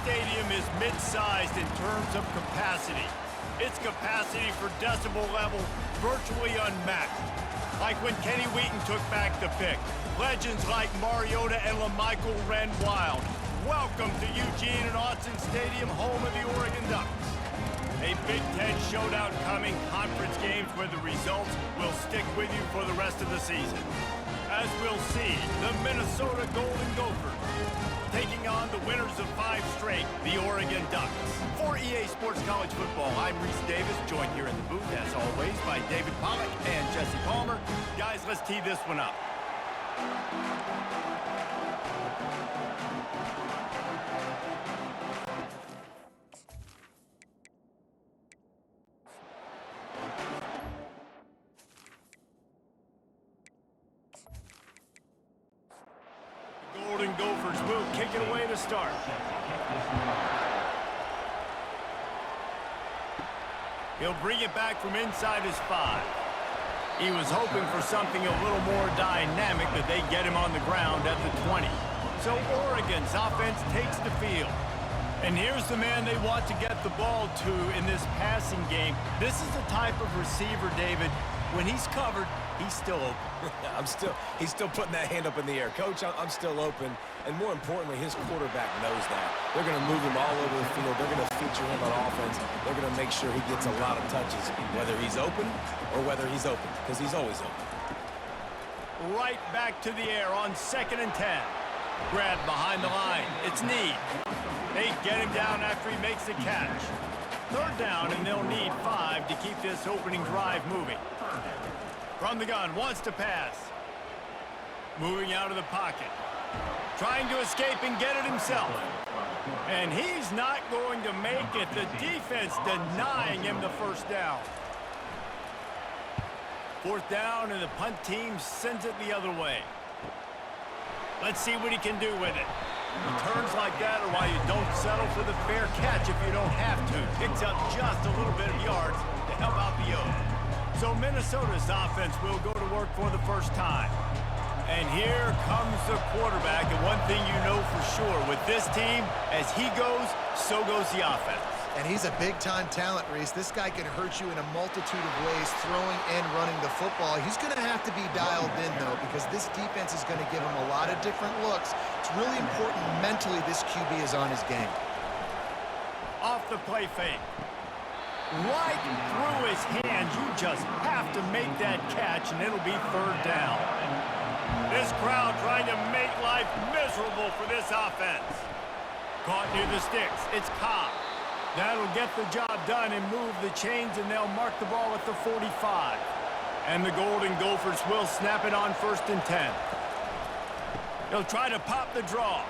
stadium is mid-sized in terms of capacity. Its capacity for decibel level virtually unmatched. Like when Kenny Wheaton took back the pick. Legends like Mariota and LaMichael ran wild. Welcome to Eugene and Autzen Stadium, home of the Oregon Ducks. A Big Ten showdown coming, conference games where the results will stick with you for the rest of the season. As we'll see, the Minnesota Golden Gophers taking on the winners of 5 straight, the Oregon Ducks. For EA Sports College Football, I'm Reese Davis, joined here in the booth, as always, by David Pollack and Jesse Palmer. Guys, let's tee this one up. Golden Gophers will kick it away to start. He'll bring it back from inside his 5. He was hoping for something a little more dynamic, but they get him on the ground at the 20. So Oregon's offense takes the field. And here's the man they want to get the ball to in this passing game. This is the type of receiver, David, when he's covered, he's still open. He's still putting that hand up in the air. Coach, I'm still open. And more importantly, his quarterback knows that. They're going to move him all over the field. They're going to feature him on offense. They're going to make sure he gets a lot of touches, whether he's open or whether he's open, because he's always open. Right back to the air on 2nd and 10. Grab behind the line. It's Need. They get him down after he makes the catch. 3rd down, and they'll need 5 to keep this opening drive moving. From the gun, wants to pass. Moving out of the pocket. Trying to escape and get it himself. And he's not going to make it. The defense denying him the 1st down. 4th down, and the punt team sends it the other way. Let's see what he can do with it. Returns like that are why you don't settle for the fair catch if you don't have to. Picks up just a little bit of yards to help out the O. So Minnesota's offense will go to work for the first time. And here comes the quarterback. And one thing you know for sure, with this team, as he goes, so goes the offense. And he's a big-time talent, Reese. This guy can hurt you in a multitude of ways, throwing and running the football. He's going to have to be dialed in, though, because this defense is going to give him a lot of different looks. It's really important mentally this QB is on his game. Off the play fake. Right through his hands. You just have to make that catch, and it'll be 3rd down. This crowd trying to make life miserable for this offense. Caught near the sticks. It's Cobb. That'll get the job done and move the chains, and they'll mark the ball at the 45. And the Golden Gophers will snap it on 1st and 10. They'll try to pop the draw.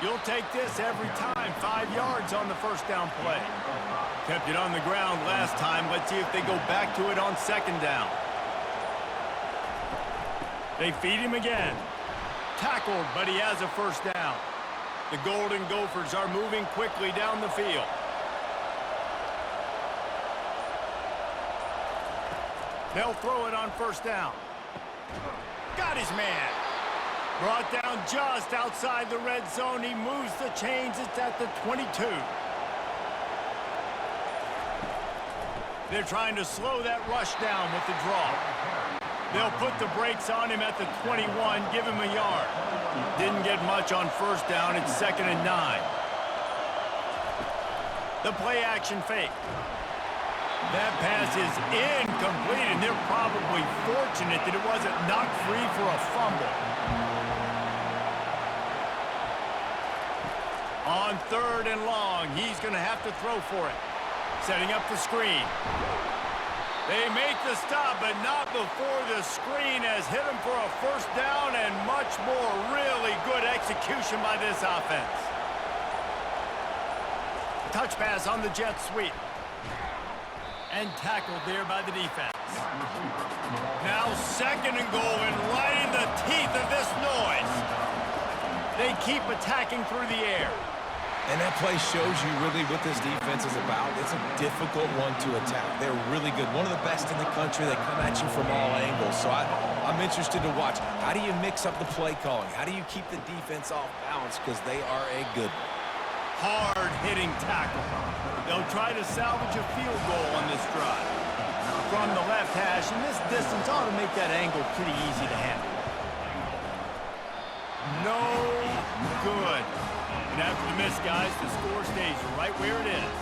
You'll take this every time. 5 yards on the 1st down play. Kept it on the ground last time. Let's see if they go back to it on 2nd down. They feed him again. Tackled, but he has a 1st down. The Golden Gophers are moving quickly down the field. They'll throw it on 1st down. Got his man. Brought down just outside the red zone. He moves the chains. It's at the 22. They're trying to slow that rush down with the draw. They'll put the brakes on him at the 21, give him a yard. Didn't get much on 1st down. It's 2nd and 9. The play action fake. That pass is incomplete, and they're probably fortunate that it wasn't knocked free for a fumble. On 3rd and long, he's going to have to throw for it. Setting up the screen. They make the stop, but not before the screen has hit him for a 1st down and much more. Really good execution by this offense. Touch pass on the jet sweep. And tackled there by the defense. Now 2nd and goal, and right in the teeth of this noise. They keep attacking through the air. And that play shows you really what this defense is about. It's a difficult one to attack. They're really good. One of the best in the country. They come at you from all angles. So I'm interested to watch. How do you mix up the play calling? How do you keep the defense off balance? Because they are a good one. Hard-hitting tackle. They'll try to salvage a field goal on this drive. From the left hash, and this distance ought to make that angle pretty easy to handle. No good. And after the miss, guys, the score stays right where it is.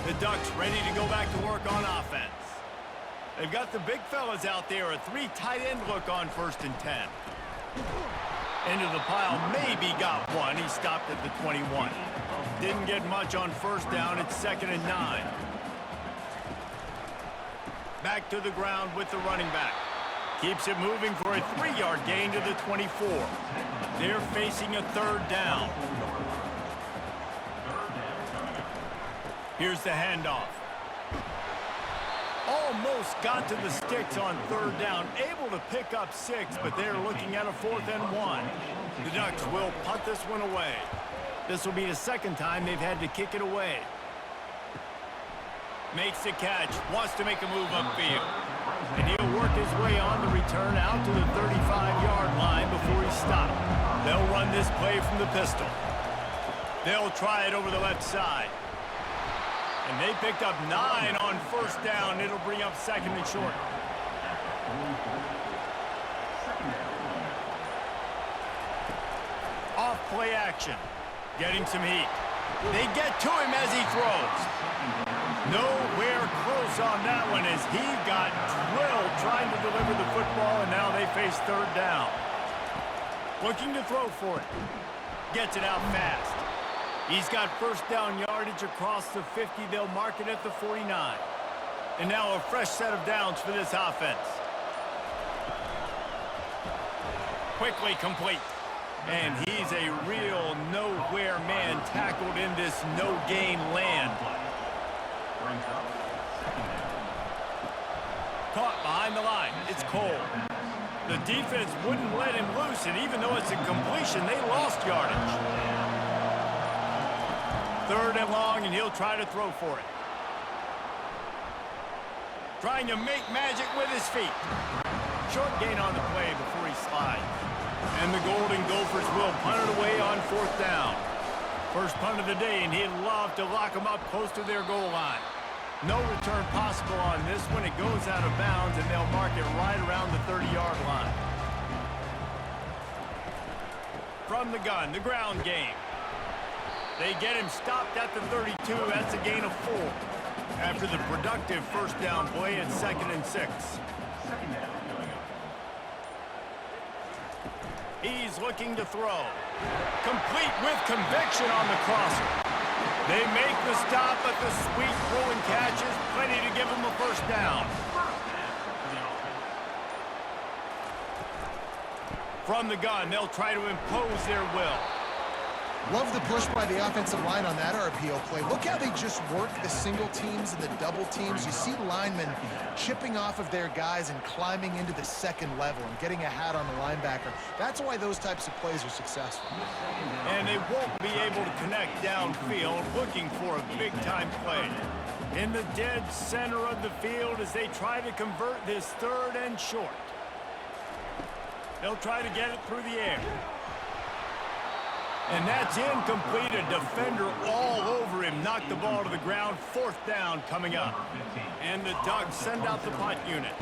The Ducks ready to go back to work on offense. They've got the big fellas out there, a 3 tight end look on 1st and 10. Into the pile, maybe got one. He stopped at the 21. Didn't get much on 1st down. It's 2nd and 9. Back to the ground with the running back. Keeps it moving for a 3-yard gain to the 24. They're facing a 3rd down. Here's the handoff. Almost got to the sticks on 3rd down. Able to pick up 6, but they're looking at a 4th and 1. The Ducks will punt this one away. This will be the 2nd time they've had to kick it away. Makes the catch. Wants to make a move upfield. And he'll work his way on the return out to the 35-yard line before he stopped. They'll run this play from the pistol. They'll try it over the left side. And they picked up 9 on 1st down. It'll bring up 2nd and short. Off play action. Getting some heat. They get to him as he throws. Nowhere close on that one as he got drilled trying to deliver the football, and now they face 3rd down. Looking to throw for it. Gets it out fast. He's got 1st down yardage across the 50. They'll mark it at the 49. And now a fresh set of downs for this offense. Quickly complete. And he's a real nowhere man tackled in this no-gain land. Caught behind the line. It's Cole. The defense wouldn't let him loose, and even though it's a completion, they lost yardage. 3rd and long, and he'll try to throw for it. Trying to make magic with his feet. Short gain on the play before he slides. And the Golden Gophers will punt it away on 4th down. First punt of the day, and he'd love to lock them up close to their goal line. No return possible on this one. It goes out of bounds, and they'll mark it right around the 30-yard line. From the gun, the ground game. They get him stopped at the 32. That's a gain of 4. After the productive 1st down play, it's 2nd and 6. He's looking to throw. Complete with conviction on the crosser. They make the stop, but the sweet throwing catch is plenty to give him a 1st down. From the gun, they'll try to impose their will. Love the push by the offensive line on that RPO play. Look how they just work the single teams and the double teams. You see linemen chipping off of their guys and climbing into the 2nd level and getting a hat on the linebacker. That's why those types of plays are successful. And they won't be able to connect downfield, looking for a big-time play. In the dead center of the field as they try to convert this 3rd and short. They'll try to get it through the air. And that's incomplete. A defender all over him. Knocked the ball to the ground. 4th down coming up. And the Ducks send out the punt unit.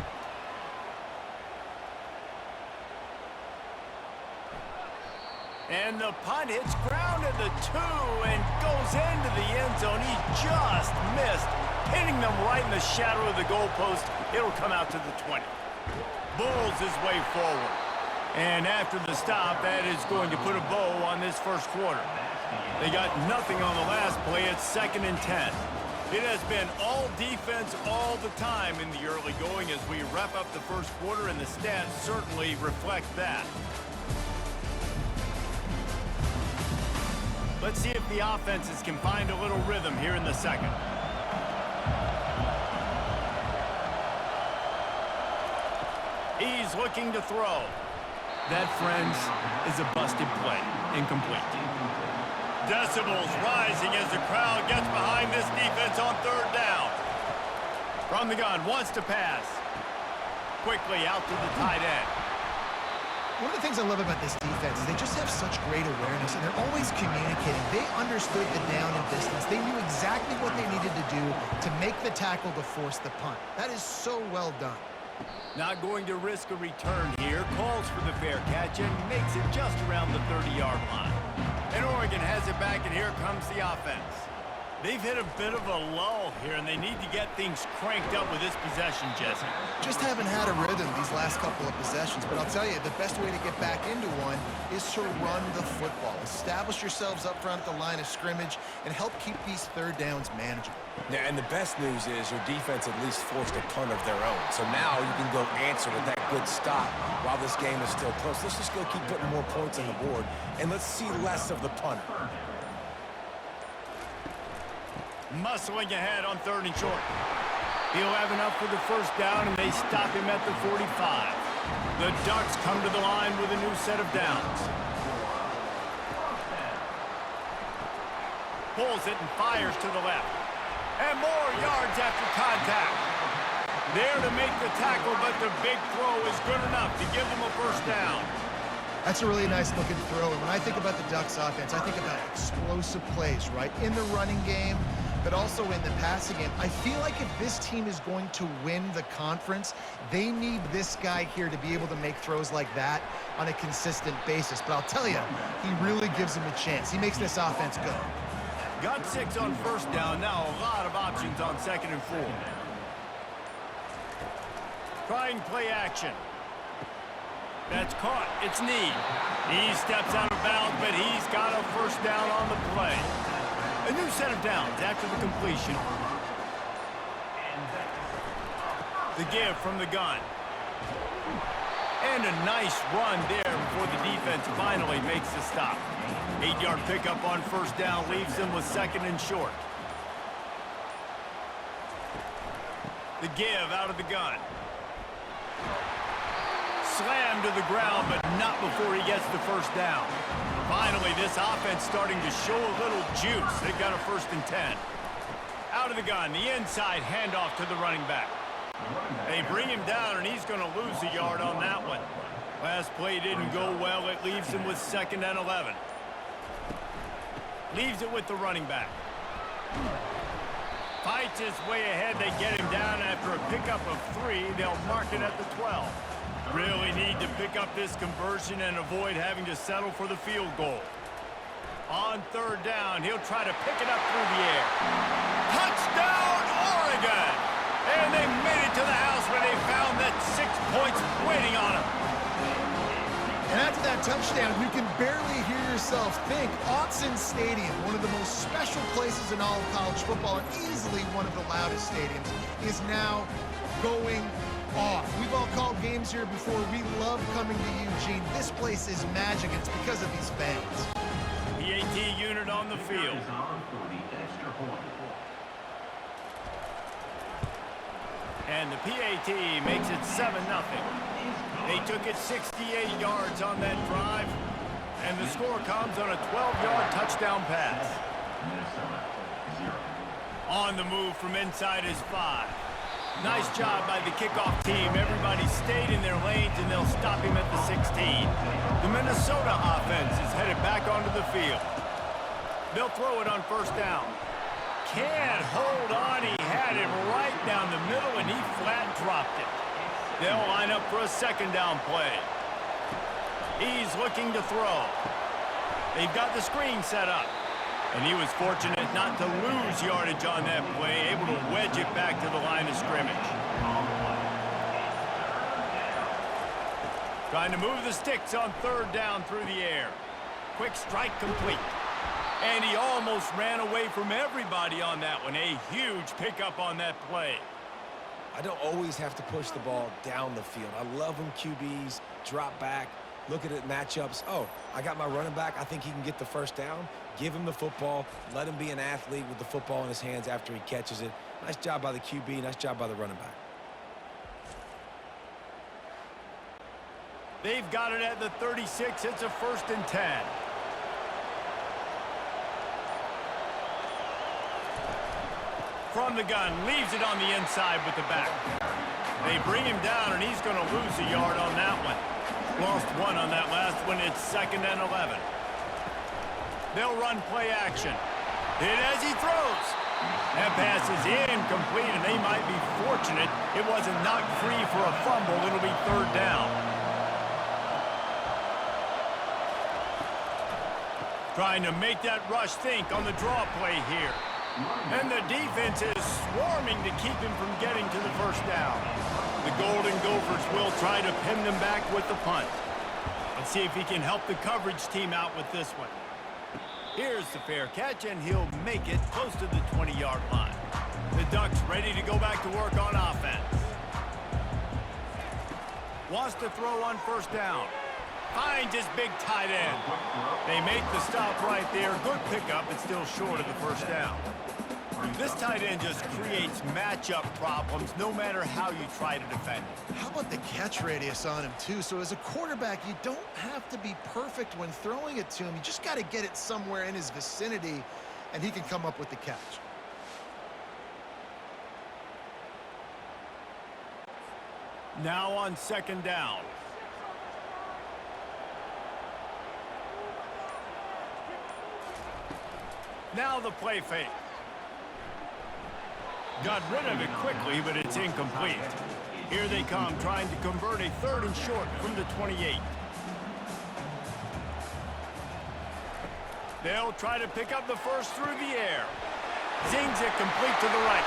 And the punt hits ground at the 2 and goes into the end zone. He just missed, hitting them right in the shadow of the goalpost. It'll come out to the 20. Bulls his way forward. And after the stop, that is going to put a bow on this 1st quarter. They got nothing on the last play. It's 2nd and 10. It has been all defense all the time in the early going as we wrap up the 1st quarter, and the stats certainly reflect that. Let's see if the offenses can find a little rhythm here in the 2nd. He's looking to throw. That, friends, is a busted play. Incomplete. Decibels rising as the crowd gets behind this defense on third down. From the gun, wants to pass. Quickly out to the tight end. One of the things I love about this defense is they just have such great awareness, and they're always communicating. They understood the down and distance. They knew exactly what they needed to do to make the tackle to force the punt. That is so well done. Not going to risk a return here. Calls for the fair catch and makes it just around the 30-yard line. And Oregon has it back, and here comes the offense. They've hit a bit of a lull here, and they need to get things cranked up with this possession, Jesse. Just haven't had a rhythm these last couple of possessions, but I'll tell you, the best way to get back into one is to run the football. Establish yourselves up front at the line of scrimmage and help keep these third downs manageable. Yeah, and the best news is your defense at least forced a punt of their own. So now you can go answer with that good stop while this game is still close. Let's just go keep putting more points on the board, and let's see less of the punter. Muscling ahead on third and short. He'll have enough for the first down, and they stop him at the 45. The Ducks come to the line with a new set of downs. Pulls it and fires to the left. And more yards after contact. There to make the tackle, but the big throw is good enough to give them a first down. That's a really nice looking throw, and when I think about the Ducks offense, I think about explosive plays, right? In the running game, but also in the passing game. I feel like if this team is going to win the conference, they need this guy here to be able to make throws like that on a consistent basis. But I'll tell you, he really gives them a chance. He makes this offense go. Got 6 on first down, now a lot of options on 2nd and 4. Trying play action. That's caught. It's Need. He steps out of bounds, but he's got a first down on the play. A new set of downs after the completion. The give from the gun. And a nice run there before the defense finally makes the stop. 8-yard pickup on first down leaves them with 2nd and short. The give out of the gun. Slammed to the ground, but not before he gets the first down. Finally, this offense starting to show a little juice. They've got a 1st and 10. Out of the gun, the inside handoff to the running back. They bring him down, and he's going to lose a yard on that one. Last play didn't go well. It leaves him with 2nd and 11. Leaves it with the running back. Fights his way ahead. They get him down after a pickup of 3. They'll mark it at the 12. Really need to pick up this conversion and avoid having to settle for the field goal. On third down, he'll try to pick it up through the air. Touchdown, Oregon! And they made it to the house where they found that 6 points waiting on them. And after that touchdown, you can barely hear yourself think. Autzen Stadium, one of the most special places in all of college football, and easily one of the loudest stadiums, is now going off. We've all called games here before. We love coming to Eugene. This place is magic. It's because of these fans. PAT unit on the field. And the PAT makes it 7-0. They took it 68 yards on that drive, and the score comes on a 12-yard touchdown pass. On the move from inside his 5. Nice job by the kickoff team. Everybody stayed in their lanes, and they'll stop him at the 16. The Minnesota offense is headed back onto the field. They'll throw it on first down. Can't hold on. He had it right down the middle, and he flat dropped it. They'll line up for a 2nd down play. He's looking to throw. They've got the screen set up. And he was fortunate not to lose yardage on that play, able to wedge it back to the line of scrimmage. Trying to move the sticks on third down through the air. Quick strike complete. And he almost ran away from everybody on that one. A huge pickup on that play. I don't always have to push the ball down the field. I love when QBs drop back, look at it matchups. Oh, I got my running back. I think he can get the first down. Give him the football. Let him be an athlete with the football in his hands after he catches it. Nice job by the QB. Nice job by the running back. They've got it at the 36. It's a 1st and 10. From the gun, leaves it on the inside with the back. They bring him down, and he's going to lose a yard on that one. Lost one on that last one. It's 2nd and 11. They'll run play action. Hit as he throws. That pass is incomplete, and they might be fortunate it wasn't knocked free for a fumble. It'll be 3rd down. Trying to make that rush think on the draw play here. And the defense is swarming to keep him from getting to the 1st down. The Golden Gophers will try to pin them back with the punt. Let's see if he can help the coverage team out with this one. Here's the fair catch, and he'll make it close to the 20-yard line. The Ducks ready to go back to work on offense. Wants to throw on 1st down. Finds his big tight end. They make the stop right there. Good pickup, but still short of the 1st down. This tight end just creates matchup problems no matter how you try to defend it. How about the catch radius on him, too? So as a quarterback, you don't have to be perfect when throwing it to him. You just got to get it somewhere in his vicinity, and he can come up with the catch. Now on 2nd down. Now the play fake. Got rid of it quickly, but it's incomplete. Here they come, trying to convert a 3rd and short from the 28. They'll try to pick up the first through the air. Zings it complete to the right.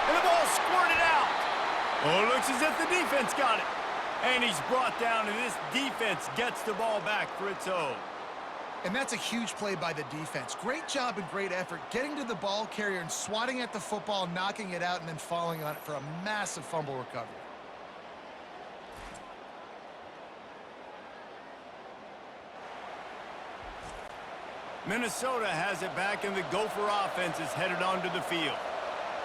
And the ball squirted out. Oh, it looks as if the defense got it. And he's brought down, and this defense gets the ball back for its own. And that's a huge play by the defense. Great job and great effort getting to the ball carrier and swatting at the football, knocking it out, and then falling on it for a massive fumble recovery. Minnesota has it back, and the Gopher offense is headed onto the field.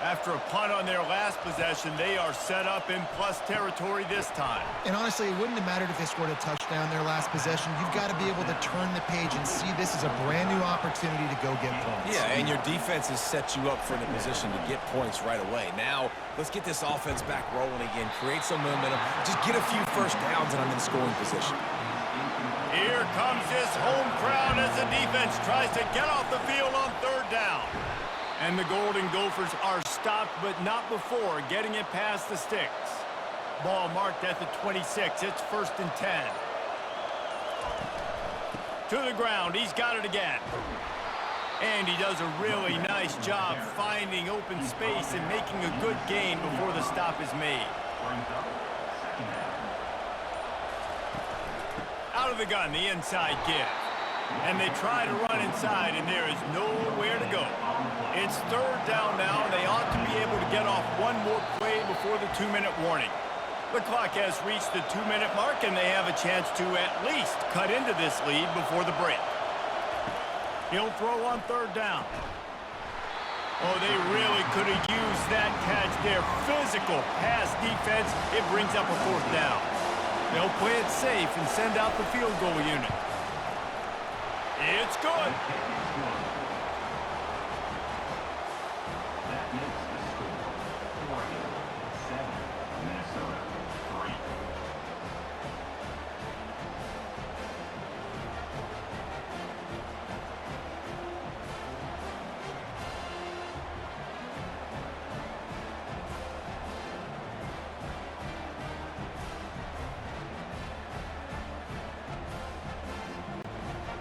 After a punt on their last possession, they are set up in plus territory this time. And honestly, it wouldn't have mattered if they scored a touchdown their last possession. You've got to be able to turn the page and see this as a brand new opportunity to go get points. Yeah, and your defense has set you up for the position to get points right away. Now, let's get this offense back rolling again, create some momentum, just get a few 1st downs, and I'm in scoring position. Here comes this home crowd as the defense tries to get off the field on 3rd down. And the Golden Gophers are stopped, but not before getting it past the sticks. Ball marked at the 26. It's 1st and 10. To the ground. He's got it again. And he does a really nice job finding open space and making a good gain before the stop is made. Out of the gun, the inside give. And they try to run inside, and there is nowhere to go. It's 3rd down now, and they ought to be able to get off one more play before the 2-minute warning. The clock has reached the 2-minute mark, and they have a chance to at least cut into this lead before the break. He'll throw on 3rd down. Oh, they really could have used that catch there. Physical pass defense. It brings up a 4th down. They'll play it safe and send out the field goal unit. It's good. That makes the score Oregon 7, Minnesota 3.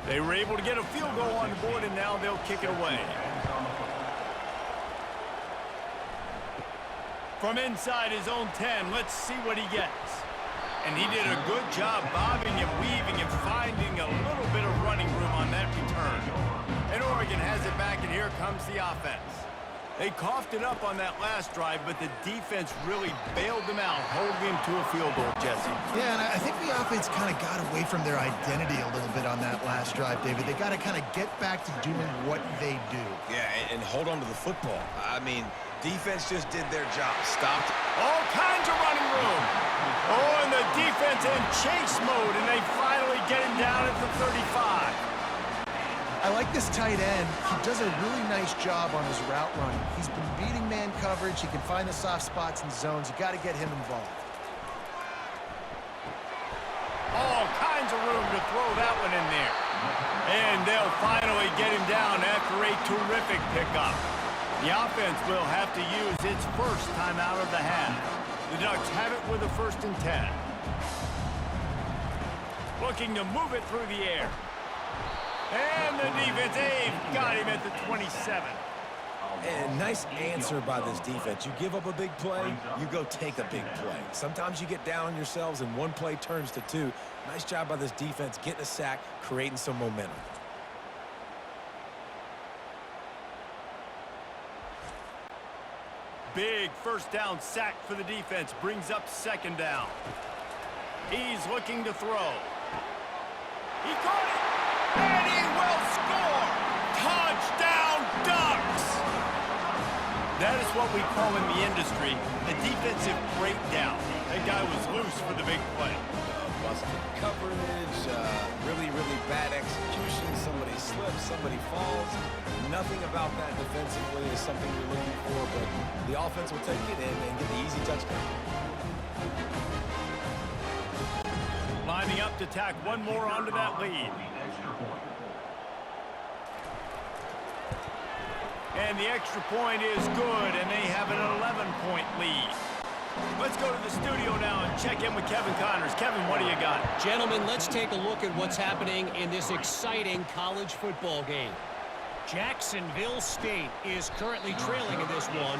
They were able to get a field goal on the board, and now they'll kick it away. From inside his own 10, let's see what he gets. And he did a good job bobbing and weaving and finding a little bit of running room on that return. And Oregon has it back, and here comes the offense. They coughed it up on that last drive, but the defense really bailed them out, holding them to a field goal, Jesse. Yeah, and I think the offense kind of got away from their identity a little bit on that last drive, David. They got to kind of get back to doing what they do. Yeah, and hold on to the football. I mean, defense just did their job. Stopped. All kinds of running room. Oh, and the defense in chase mode, and they finally get him down at the 35. I like this tight end. He does a really nice job on his route running. He's been beating man coverage. He can find the soft spots and zones. You got to get him involved. All kinds of room to throw that one in there. And they'll finally get him down after a terrific pickup. The offense will have to use its first time out of the half. The Ducks have it with a 1st and 10. Looking to move it through the air. And the defense, got him at the 27. And nice answer by this defense. You give up a big play, you go take a big play. Sometimes you get down on yourselves and one play turns to two. Nice job by this defense getting a sack, creating some momentum. Big 1st down sack for the defense brings up 2nd down. He's looking to throw. He caught it, and he will score! Touchdown, Ducks! That is what we call in the industry a defensive breakdown. That guy was loose for the big play. Busted coverage, really bad execution. Somebody slips, somebody falls. Nothing about that defensively is something you're looking for, but the offense will take it in and get the easy touchdown. Lining up to tack one more onto that lead. And the extra point is good, and they have an 11-point lead. Let's go to the studio now and check in with Kevin Connors. Kevin, what do you got? Gentlemen, let's take a look at what's happening in this exciting college football game. Jacksonville State is currently trailing in this one,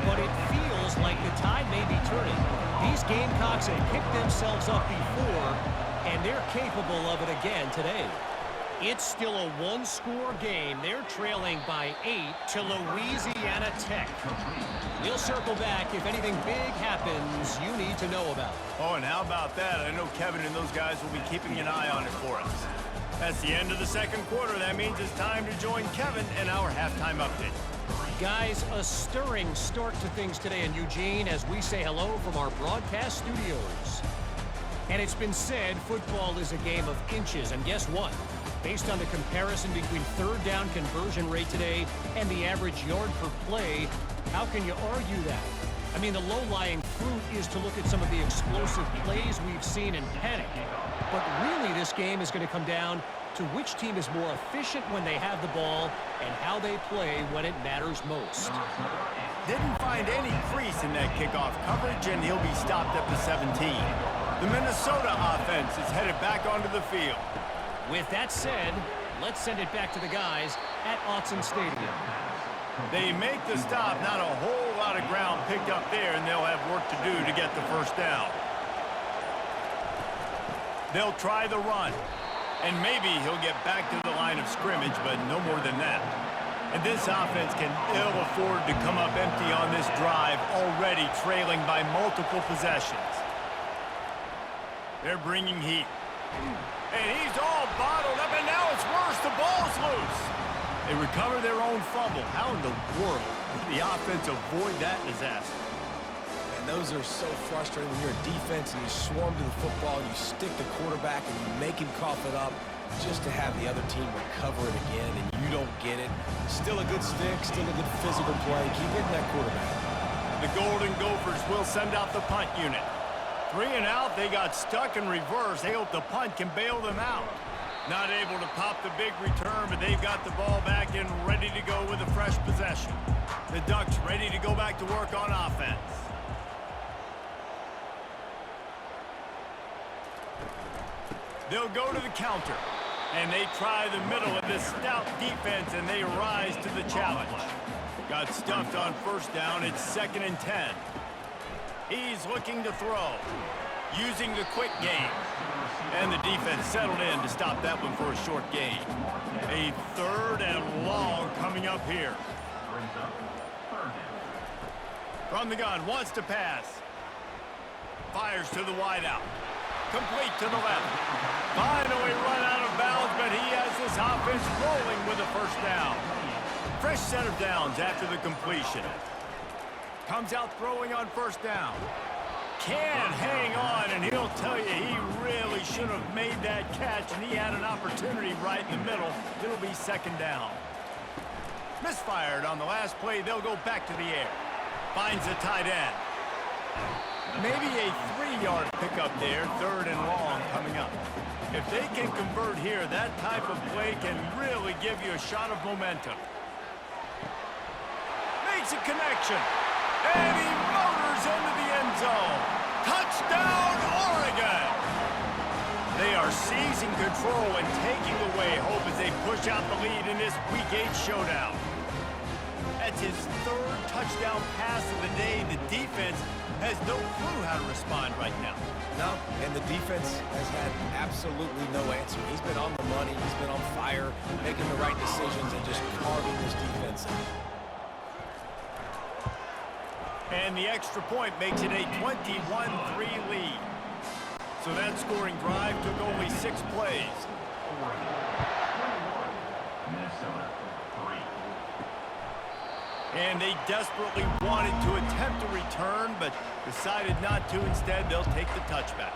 but it feels like the tide may be turning. These Gamecocks have picked themselves up before, and they're capable of it again today. It's still a one-score game. They're trailing by 8 to Louisiana Tech. We'll circle back if anything big happens you need to know about. Oh, and how about that? I know Kevin and those guys will be keeping an eye on it for us. That's the end of the 2nd quarter. That means it's time to join Kevin in our halftime update. Guys, a stirring start to things today in Eugene as we say hello from our broadcast studios. And it's been said football is a game of inches, and guess what? Based on the comparison between 3rd down conversion rate today and the average yard per play, how can you argue that? I mean, the low-lying fruit is to look at some of the explosive plays we've seen in panic. But really, this game is going to come down to which team is more efficient when they have the ball and how they play when it matters most. Didn't find any crease in that kickoff coverage, and he'll be stopped at the 17. The Minnesota offense is headed back onto the field. With that said, let's send it back to the guys at Autzen Stadium. They make the stop, not a whole lot of ground picked up there, and they'll have work to do to get the 1st down. They'll try the run, and maybe he'll get back to the line of scrimmage, but no more than that. And this offense can ill afford to come up empty on this drive, already trailing by multiple possessions. They're bringing heat. And he's all bottled up, and now it's worse. The ball's loose. They recover their own fumble. How in the world did the offense avoid that disaster? And those are so frustrating when you're a defense and you swarm to the football, and you stick the quarterback, and you make him cough it up just to have the other team recover it again, and you don't get it. Still a good stick, still a good physical play. Keep hitting that quarterback. The Golden Gophers will send out the punt unit. 3 and out, they got stuck in reverse. They hope the punt can bail them out. Not able to pop the big return, but they've got the ball back and ready to go with a fresh possession. The Ducks ready to go back to work on offense. They'll go to the counter, and they try the middle of this stout defense, and they rise to the challenge. Got stuffed on 1st down. It's 2nd and 10. He's looking to throw, using the quick game. And the defense settled in to stop that one for a short gain. A 3rd and long coming up here. From the gun, wants to pass. Fires to the wideout. Complete to the left. Finally run out of bounds, but he has this offense rolling with a 1st down. Fresh set of downs after the completion. Comes out throwing on 1st down. can hang on, and he'll tell you he really should have made that catch, and he had an opportunity right in the middle. It'll be second down. Misfired on the last play. They'll go back to the air. Finds the tight end. Maybe a 3-yard pickup there, third and long coming up. If they can convert here, that type of play can really give you a shot of momentum. Makes a connection. And he motors into the end zone. Touchdown, Oregon! They are seizing control and taking away hope as they push out the lead in this Week 8 showdown. That's his third touchdown pass of the day. The defense has no clue how to respond right now. No, and the defense has had absolutely no answer. He's been on the money. He's been on fire, making the right decisions and just carving this defense up. And the extra point makes it a 21-3 lead. So that scoring drive took only 6 plays. Oregon 21, Minnesota 3. And they desperately wanted to attempt a return, but decided not to. Instead, they'll take the touchback.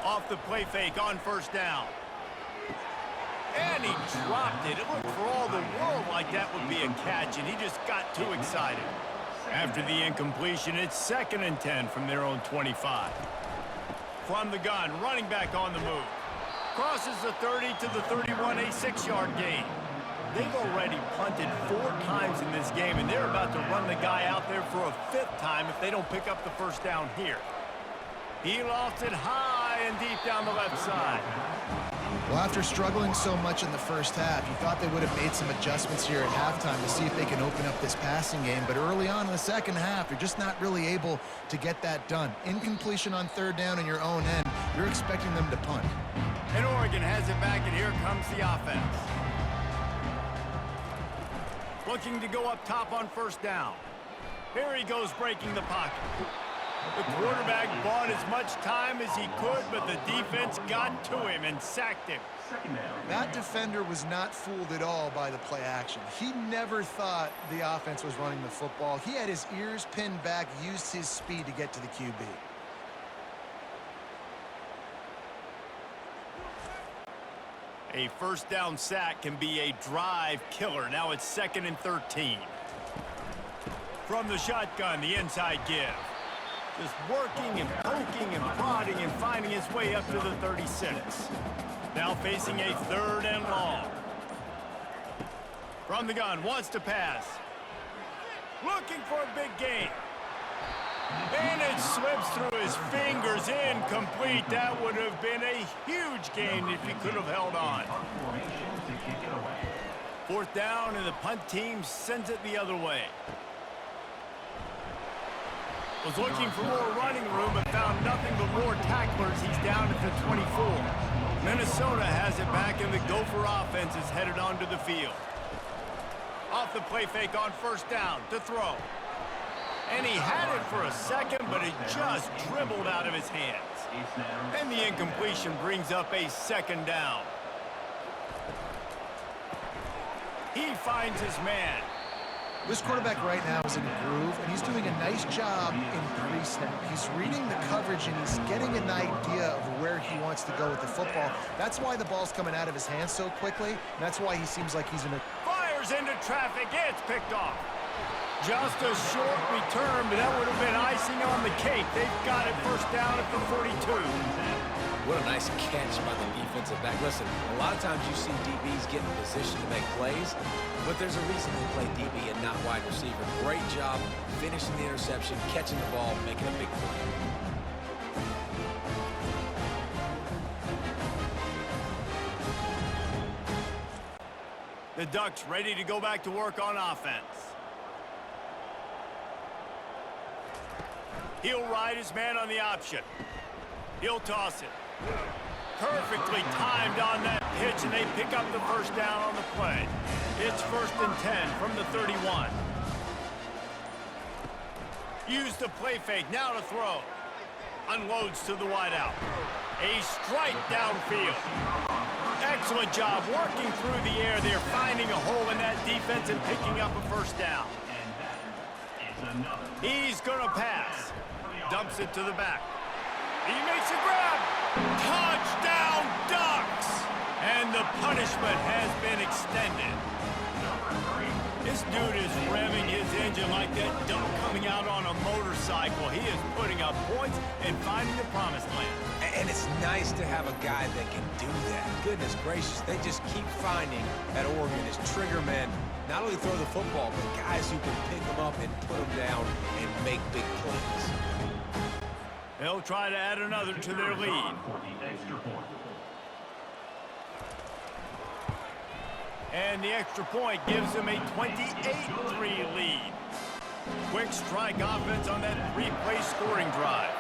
Off the play fake on first down. And he dropped it. It looked for all the world like that would be a catch, and he just got too excited. After the incompletion, it's 2nd and 10 from their own 25. From the gun, running back on the move. Crosses the 30 to the 31, a 6-yard gain. They've already punted 4 times in this game, and they're about to run the guy out there for a 5th time if they don't pick up the first down here. He lofts it high and deep down the left side. Well, after struggling so much in the first half, you thought they would have made some adjustments here at halftime to see if they can open up this passing game. But early on in the second half, they're just not really able to get that done. Incompletion on third down in your own end, you're expecting them to punt. And Oregon has it back, and here comes the offense. Looking to go up top on first down. Here he goes breaking the pocket. The quarterback bought as much time as he could, but the defense got to him and sacked him. That defender was not fooled at all by the play action. He never thought the offense was running the football. He had his ears pinned back, used his speed to get to the QB. A first down sack can be a drive killer. Now it's 2nd and 13. From the shotgun, the inside give. Just working and poking and prodding and finding his way up to the 36. Now facing a 3rd and long. From the gun, wants to pass. Looking for a big gain. And it slips through his fingers, incomplete. That would have been a huge gain if he could have held on. 4th down, and the punt team sends it the other way. Was looking for more running room, but found nothing but more tacklers. He's down at the 24. Minnesota has it back, and the Gopher offense is headed onto the field. Off the play fake on first down to throw. And he had it for a second, but it just dribbled out of his hands. And the incompletion brings up a 2nd down. He finds his man. This quarterback right now is in a groove, and he's doing a nice job in pre-snap. He's reading the coverage, and he's getting an idea of where he wants to go with the football. That's why the ball's coming out of his hands so quickly, and that's why he seems like he's in a... Fires into traffic. It's picked off. Just a short return, but that would have been icing on the cake. They've got it first down at the 42. What a nice catch by the defensive back. Listen, a lot of times you see DBs get in position to make plays, but there's a reason they play DB and not wide receiver. Great job finishing the interception, catching the ball, making a big play. The Ducks ready to go back to work on offense. He'll ride his man on the option. He'll toss it. Perfectly timed on that pitch, and they pick up the first down on the play. It's 1st and 10 from the 31. Use the play fake, now to throw. Unloads to the wideout. A strike downfield. Excellent job working through the air. They're finding a hole in that defense and picking up a first down. He's gonna pass. Dumps it to the back. He makes a grab. Touchdown, Ducks! And the punishment has been extended. This dude is revving his engine like that duck coming out on a motorcycle. He is putting up points and finding the promised land. And it's nice to have a guy that can do that. Goodness gracious, they just keep finding at Oregon as trigger men, not only throw the football, but guys who can pick them up and put them down and make big plays. They'll try to add another to their lead. And the extra point gives them a 28-3 lead. Quick strike offense on that three-play scoring drive.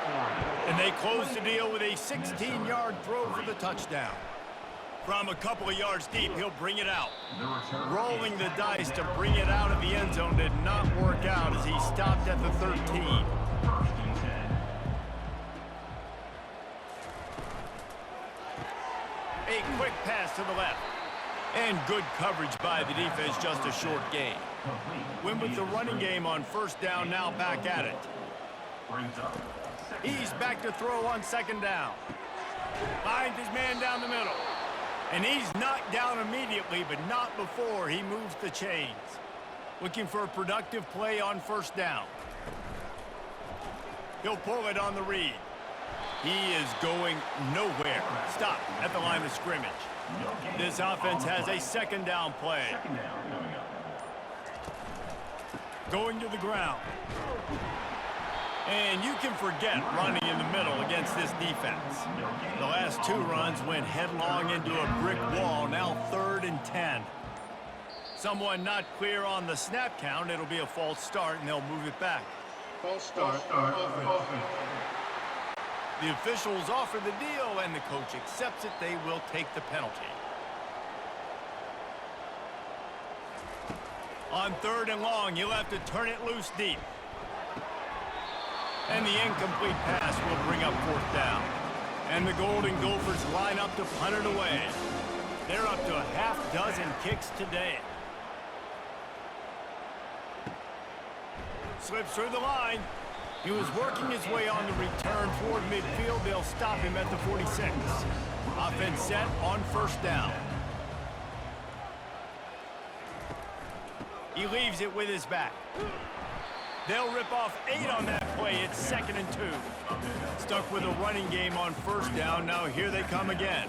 And they close the deal with a 16-yard throw for the touchdown. From a couple of yards deep, he'll bring it out. Rolling the dice to bring it out of the end zone did not work out as he stopped at the 13. A quick pass to the left. And good coverage by the defense, just a short gain. Win with the running game on first down, now back at it. He's back to throw on second down. Finds his man down the middle. And he's knocked down immediately, but not before he moves the chains. Looking for a productive play on first down. He'll pull it on the read. He is going nowhere. Stop at the line of scrimmage. This offense has a second down play. Going to the ground. And you can forget running in the middle against this defense. The last two runs went headlong into a brick wall, now 3rd and 10. Someone not clear on the snap count. It'll be a false start, and they'll move it back. False start. The officials offer the deal, and the coach accepts it. They will take the penalty. On 3rd and long, you'll have to turn it loose deep. And the incomplete pass will bring up 4th down. And the Golden Gophers line up to punt it away. They're up to a half-dozen kicks today. Slips through the line. He was working his way on the return toward midfield. They'll stop him at the 46. Offense set on first down. He leaves it with his back. They'll rip off 8 on that play. It's 2nd and 2. Stuck with a running game on first down. Now here they come again.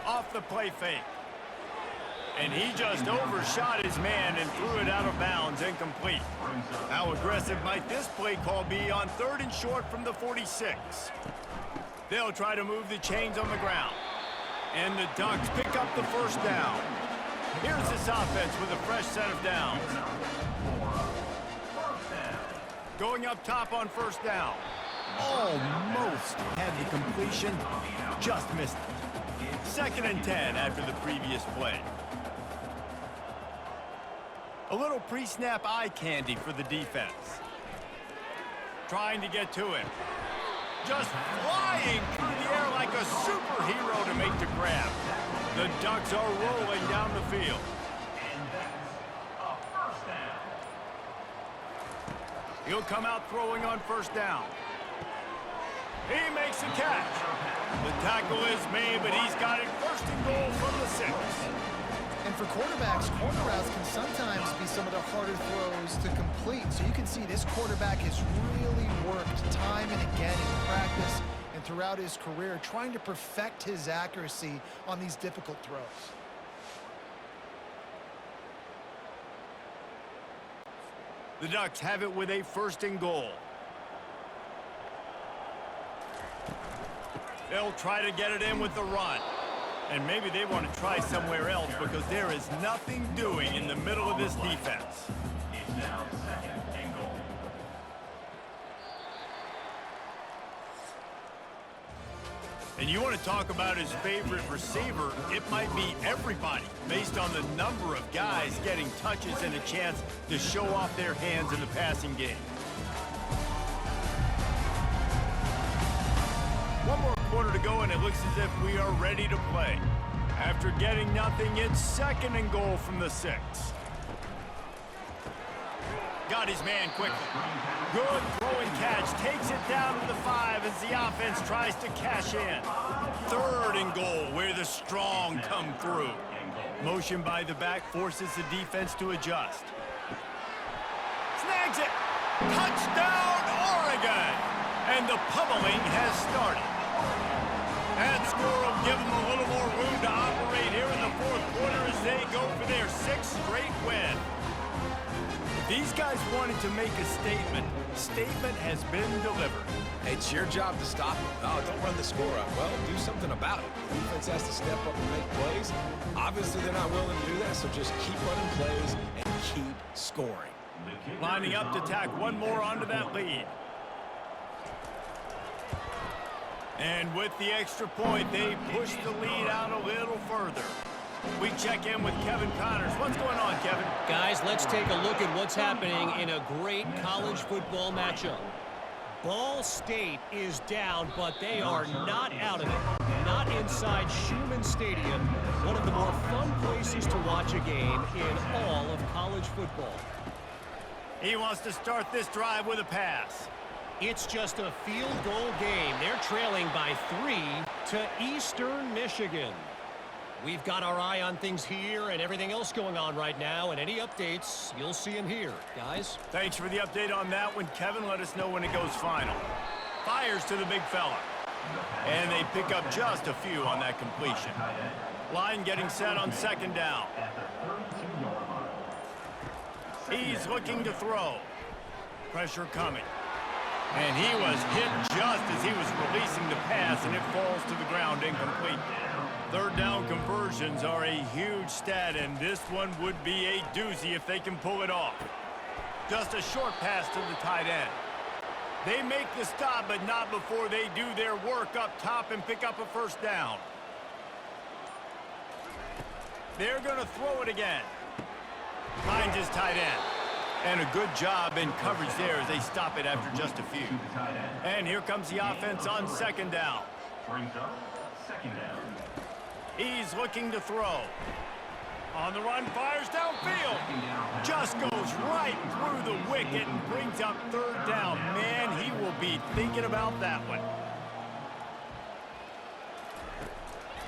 Off the play fake. And he just overshot his man and threw it out of bounds, incomplete. How aggressive might this play call be on 3rd and short from the 46? They'll try to move the chains on the ground. And the Ducks pick up the first down. Here's this offense with a fresh set of downs. Going up top on first down. Almost had the completion, just missed it. 2nd and 10 after the previous play. A little pre-snap eye candy for the defense. Trying to get to it. Just flying through the air like a superhero to make the grab. The Ducks are rolling down the field. He'll come out throwing on first down. He makes a catch. The tackle is made, but he's got it 1st and goal from the 6. And for quarterbacks, corner routes can sometimes be some of the harder throws to complete. So you can see this quarterback has really worked time and again in practice and throughout his career, trying to perfect his accuracy on these difficult throws. The Ducks have it with a 1st and goal. They'll try to get it in with the run. And maybe they want to try somewhere else because there is nothing doing in the middle of this defense. It's now 2nd and goal. And you want to talk about his favorite receiver, it might be everybody, based on the number of guys getting touches and a chance to show off their hands in the passing game. One more quarter to go, and it looks as if we are ready to play. After getting nothing, it's 2nd and goal from the 6. got his man quickly. Good throwing catch, takes it down to the 5 as the offense tries to cash in. 3rd and goal, where the strong come through. Motion by the back forces the defense to adjust. Snags it! Touchdown, Oregon! And the pummeling has started. That score will give them a little more room to operate here in the 4th quarter as they go for their 6th straight win. These guys wanted to make a statement. Statement has been delivered. It's your job to stop them. Oh, don't run the score up. Well, do something about it. The defense has to step up and make plays. Obviously, they're not willing to do that, so just keep running plays and keep scoring. Lining up to tack one more onto that lead. And with the extra point, they push the lead out a little further. We check in with Kevin Connors. What's going on, Kevin? Guys, let's take a look at what's happening in a great college football matchup. Ball State is down, but they are not out of it. Not inside Schumann Stadium, one of the more fun places to watch a game in all of college football. He wants to start this drive with a pass. It's just a field goal game. They're trailing by 3 to Eastern Michigan. We've got our eye on things here and everything else going on right now, and any updates, you'll see them here, guys. Thanks for the update on that one, Kevin. Let us know when it goes final. Fires to the big fella. And they pick up just a few on that completion. Line getting set on 2nd down. He's looking to throw. Pressure coming. And he was hit just as he was releasing the pass, and it falls to the ground incomplete. 3rd down conversions are a huge stat, and this one would be a doozy if they can pull it off. Just a short pass to the tight end. They make the stop, but not before they do their work up top and pick up a 1st down. They're going to throw it again. Finds his tight end. And a good job in coverage there as they stop it after just a few. And here comes the offense on 2nd down. He's looking to throw. On the run, fires downfield. Just goes right through the wicket and brings up 3rd down. Man, he will be thinking about that one.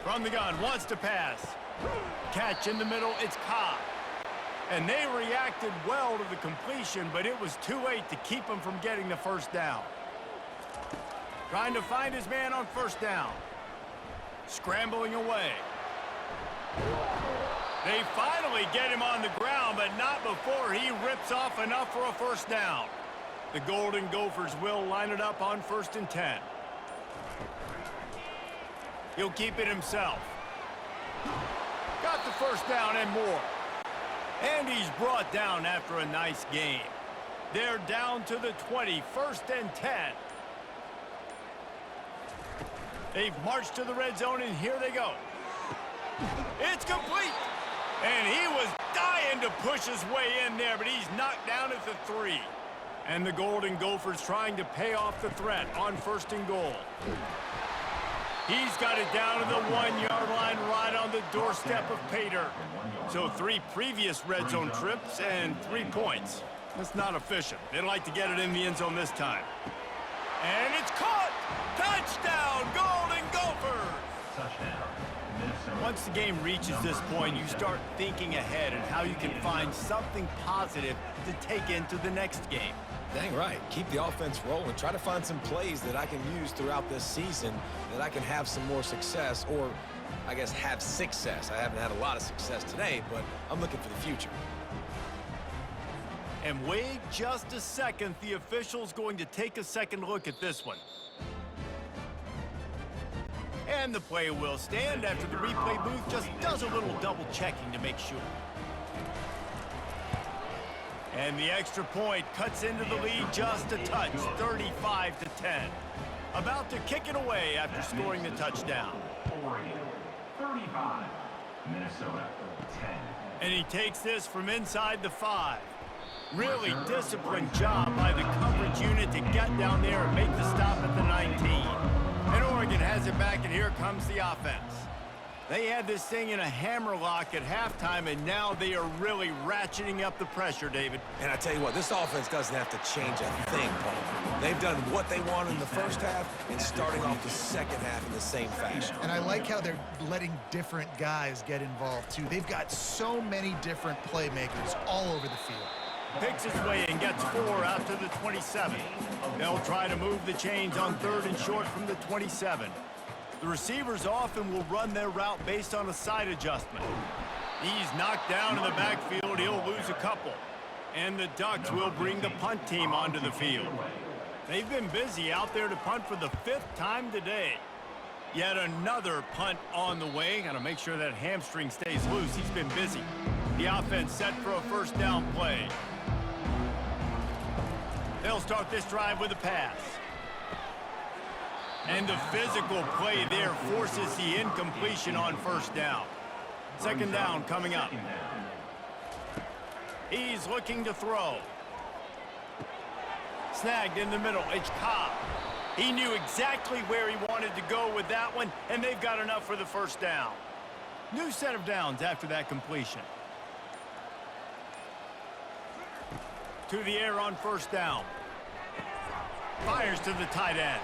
From the gun, wants to pass. Catch in the middle, it's caught. And they reacted well to the completion, but it was too late to keep him from getting the 1st down. Trying to find his man on 1st down. Scrambling away. They finally get him on the ground, but not before he rips off enough for a 1st down. The Golden Gophers will line it up on 1st and 10. He'll keep it himself. Got the 1st down and more. And he's brought down after a nice game. They're down to the 20, 1st and 10. They've marched to the red zone, and here they go. It's complete. And he was dying to push his way in there, but he's knocked down at the 3. And the Golden Gophers trying to pay off the threat on 1st and goal. He's got it down to the 1-yard line right on the doorstep of pay dirt. So 3 previous red zone trips and 3 points. That's not efficient. They'd like to get it in the end zone this time. And it's caught! Touchdown, Golden Gophers! Touchdown, Minnesota. Once the game reaches this point, you start thinking ahead and how you can find something positive to take into the next game. Dang right. Keep the offense rolling. Try to find some plays that I can use throughout this season that I can have some more success, or I guess have success. I haven't had a lot of success today, but I'm looking for the future. And wait just a second. The official's going to take a second look at this one. And the play will stand after the replay booth just does a little double checking to make sure. And the extra point cuts into the lead just a touch, 35 to 10. About to kick it away after scoring the touchdown. Oregon, 35. Minnesota, 10. And he takes this from inside the 5. Really disciplined job by the coverage unit to get down there and make the stop at the 19. And Oregon has it back, and here comes the offense. They had this thing in a hammerlock at halftime, and now they are really ratcheting up the pressure, David. And I tell you what, this offense doesn't have to change a thing, Paul. They've done what they wanted in the first half and starting off the second half in the same fashion. And I like how they're letting different guys get involved, too. They've got so many different playmakers all over the field. Picks his way and gets 4 out to the 27. They'll try to move the chains on 3rd and short from the 27. The receivers often will run their route based on a side adjustment. He's knocked down in the backfield. He'll lose a couple. And the Ducks will bring the punt team onto the field. They've been busy out there to punt for the 5th time today. Yet another punt on the way. Got to make sure that hamstring stays loose. He's been busy. The offense set for a 1st down play. They'll start this drive with a pass. And the physical play there forces the incompletion on 1st down. 2nd down coming up. He's looking to throw. Snagged in the middle. It's Cobb. He knew exactly where he wanted to go with that one, and they've got enough for the 1st down. New set of downs after that completion. To the air on 1st down. Fires to the tight end.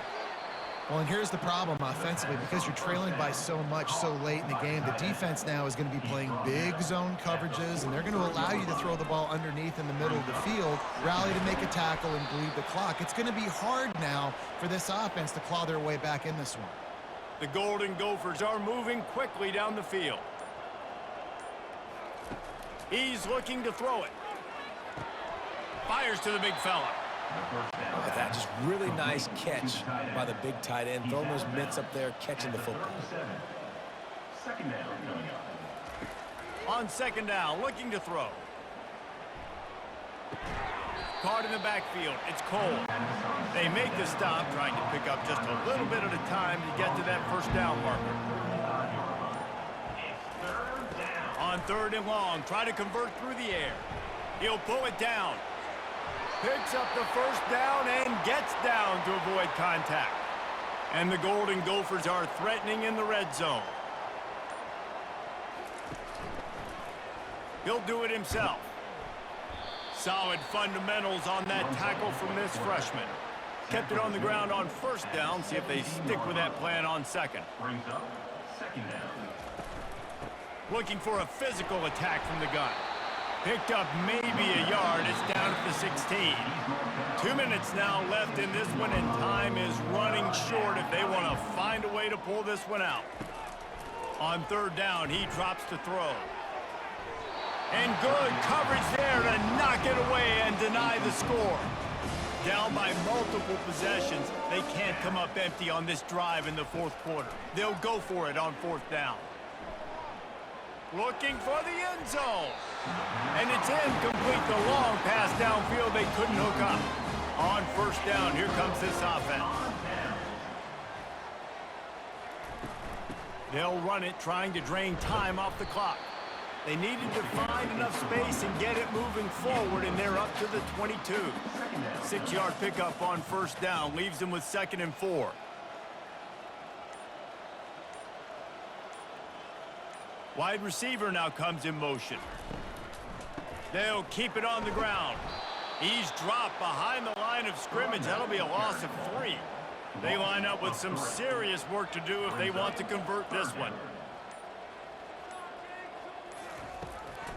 Well, and here's the problem offensively. Because you're trailing by so much so late in the game, the defense now is going to be playing big zone coverages, and they're going to allow you to throw the ball underneath in the middle of the field, rally to make a tackle, and bleed the clock. It's going to be hard now for this offense to claw their way back in this one. The Golden Gophers are moving quickly down the field. He's looking to throw it. Fires to the big fella. Look at that, just really nice catch by the big tight end. Throwing those mitts up there, catching the football. 2nd down coming up. On 2nd down, looking to throw. Caught in the backfield. It's Cole. They make the stop, trying to pick up just a little bit at a time to get to that 1st down marker. On 3rd and long, try to convert through the air. He'll pull it down. Picks up the 1st down and gets down to avoid contact. And the Golden Gophers are threatening in the red zone. He'll do it himself. Solid fundamentals on that tackle from this freshman. Kept it on the ground on 1st down. See if they stick with that plan on 2nd. Brings up 2nd down. Looking for a physical attack from the gun. Picked up maybe a yard. It's down at the 16. 2 minutes now left in this one, and time is running short if they want to find a way to pull this one out. On 3rd down, he drops to throw. And good coverage there to knock it away and deny the score. Down by multiple possessions, they can't come up empty on this drive in the 4th quarter. They'll go for it on 4th down. Looking for the end zone. And it's incomplete. The long pass downfield, they couldn't hook up. On 1st down, here comes this offense. They'll run it, trying to drain time off the clock. They needed to find enough space and get it moving forward, and they're up to the 22. 6-yard pickup on 1st down, leaves them with 2nd and 4. Wide receiver now comes in motion. They'll keep it on the ground. He's dropped behind the line of scrimmage. That'll be a loss of 3. They line up with some serious work to do if they want to convert this one.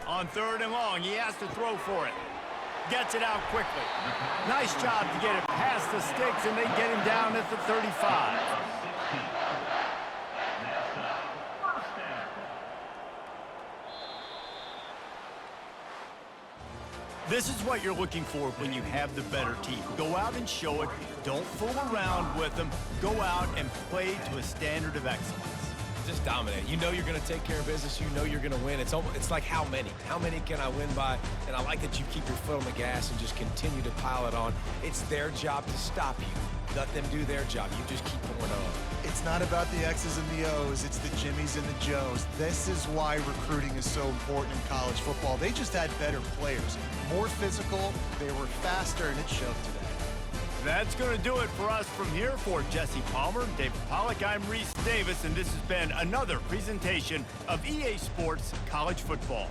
On 3rd and long, he has to throw for it. Gets it out quickly. Nice job to get it past the sticks, and they get him down at the 35. This is what you're looking for when you have the better team. Go out and show it. Don't fool around with them. Go out and play to a standard of excellence. Just dominate. You know you're going to take care of business. You know you're going to win. It's like how many? How many can I win by? And I like that you keep your foot on the gas and just continue to pile it on. It's their job to stop you. Let them do their job. You just keep going on. It's not about the X's and the O's. It's the Jimmies and the Joes. This is why recruiting is so important in college football. They just had better players. More physical. They were faster, and it showed today. That's going to do it for us from here. For Jesse Palmer, David Pollack, I'm Reese Davis, and this has been another presentation of EA Sports College Football.